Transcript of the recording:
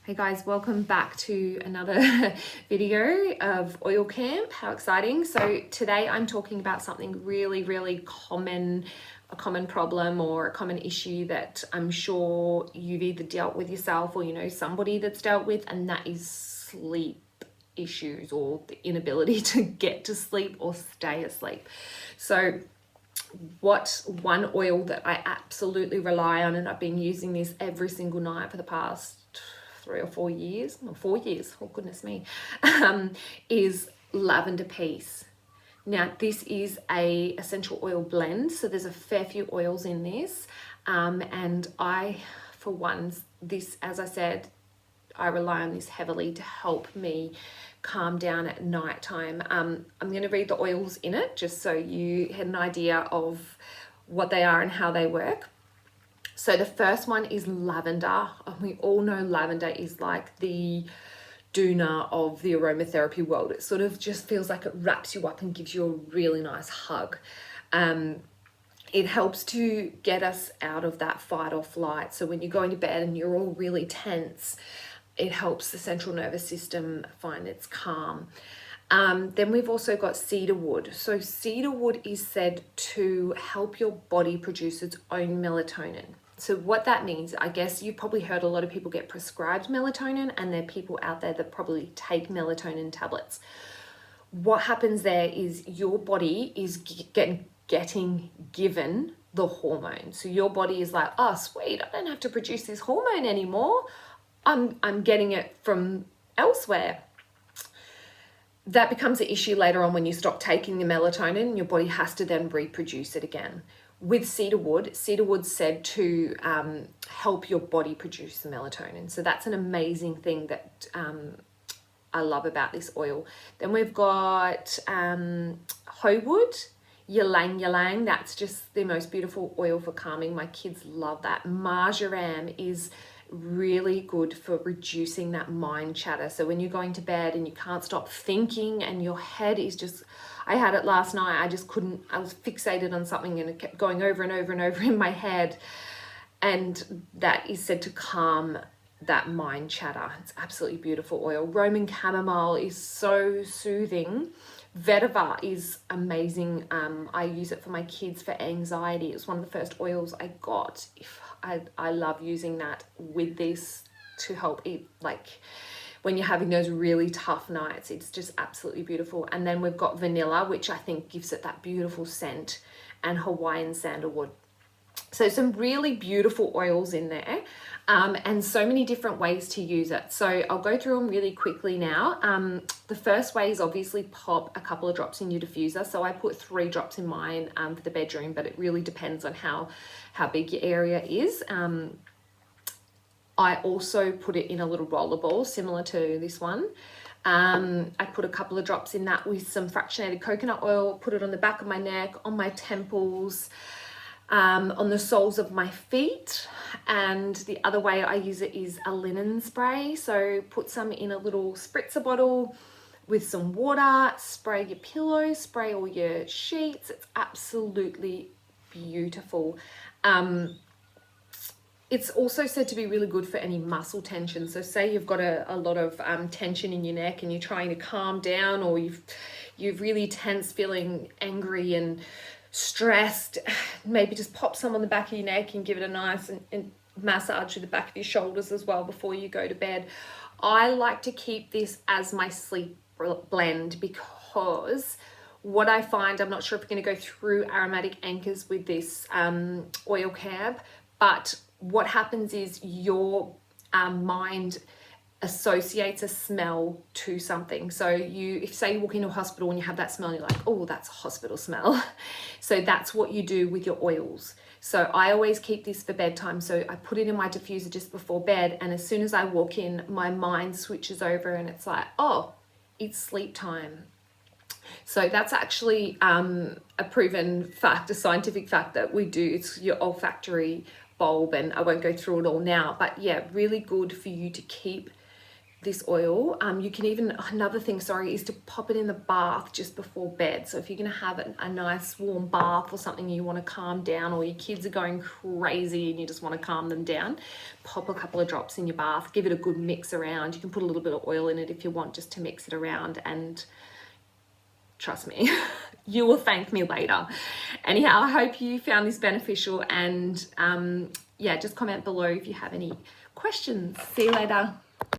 Hey guys, welcome back to another video of oil camp. How exciting. So today I'm talking about something really common, a common problem or a common issue that I'm sure you've either dealt with yourself or you know somebody that's dealt with, and that is sleep issues or the inability to get to sleep or stay asleep. So one oil that I absolutely rely on, and I've been using this every single night for the past 3 or 4 years, or 4 years, oh goodness me, is Lavender Peace. Now this is a essential oil blend, so there's a fair few oils in this, and I, for one, this, as I said, I rely on this heavily to help me calm down at night time. I'm going to read the oils in it just so you had an idea of what they are and how they work. So the first one is lavender. We all know lavender is like the doona of the aromatherapy world. It sort of just feels like it wraps you up and gives you a really nice hug. It helps to get us out of that fight or flight. So when you're going to bed and you're all really tense, it helps the central nervous system find its calm. Then we've also got cedarwood. So cedarwood is said to help your body produce its own melatonin. So what that means, I guess you've probably heard a lot of people get prescribed melatonin, and there are people out there that probably take melatonin tablets. What happens there is your body is getting given the hormone. So your body is like, oh sweet, I don't have to produce this hormone anymore. I'm getting it from elsewhere. That becomes an issue later on when you stop taking the melatonin, and your body has to then reproduce it again. With cedarwood's said to help your body produce the melatonin. So that's an amazing thing that I love about this oil. Then we've got hoewood, ylang ylang. That's just the most beautiful oil for calming. My kids love that. Marjoram is really good for reducing that mind chatter. So when you're going to bed and you can't stop thinking and your head is just, I had it last night, I just couldn't, I was fixated on something and it kept going over and over and over in my head, and that is said to calm that mind chatter. It's absolutely beautiful oil. Roman chamomile is so soothing. Vetiver is amazing. I use it for my kids for anxiety. It's one of the first oils I got. I love using that with this to help eat, like when you're having those really tough nights. It's just absolutely beautiful. And then we've got vanilla, which I think gives it that beautiful scent, and Hawaiian sandalwood. So some really beautiful oils in there, and so many different ways to use it. So I'll go through them really quickly now. The first way is obviously pop a couple of drops in your diffuser. So I put 3 drops in mine for the bedroom, but it really depends on how big your area is. I also put it in a little roller ball similar to this one. I put a couple of drops in that with some fractionated coconut oil, put it on the back of my neck, on my temples, on the soles of my feet. And the other way I use it is a linen spray. So put some in a little spritzer bottle with some water, spray your pillows, spray all your sheets. It's absolutely beautiful. It's also said to be really good for any muscle tension. So say you've got a lot of tension in your neck and you're trying to calm down, or you've really tense, feeling angry and stressed, maybe just pop some on the back of your neck and give it a nice and massage to the back of your shoulders as well before you go to bed. I like to keep this as my sleep blend because what I find, I'm not sure if we're going to go through aromatic anchors with this oil camp, but what happens is your mind associates a smell to something. So if say you walk into a hospital and you have that smell, and you're like, oh, that's a hospital smell. So that's what you do with your oils. So I always keep this for bedtime. So I put it in my diffuser just before bed, and as soon as I walk in, my mind switches over and it's like, oh, it's sleep time. So that's actually a proven fact, a scientific fact that we do. It's your olfactory bulb, and I won't go through it all now, but yeah, really good for you to keep this oil. You can even, another thing, sorry, is to pop it in the bath just before bed. So if you're going to have a nice warm bath or something, you want to calm down, or your kids are going crazy and you just want to calm them down, pop a couple of drops in your bath, give it a good mix around. You can put a little bit of oil in it if you want, just to mix it around, and trust me, you will thank me later. Anyhow, I hope you found this beneficial, and yeah, just comment below if you have any questions. See you later.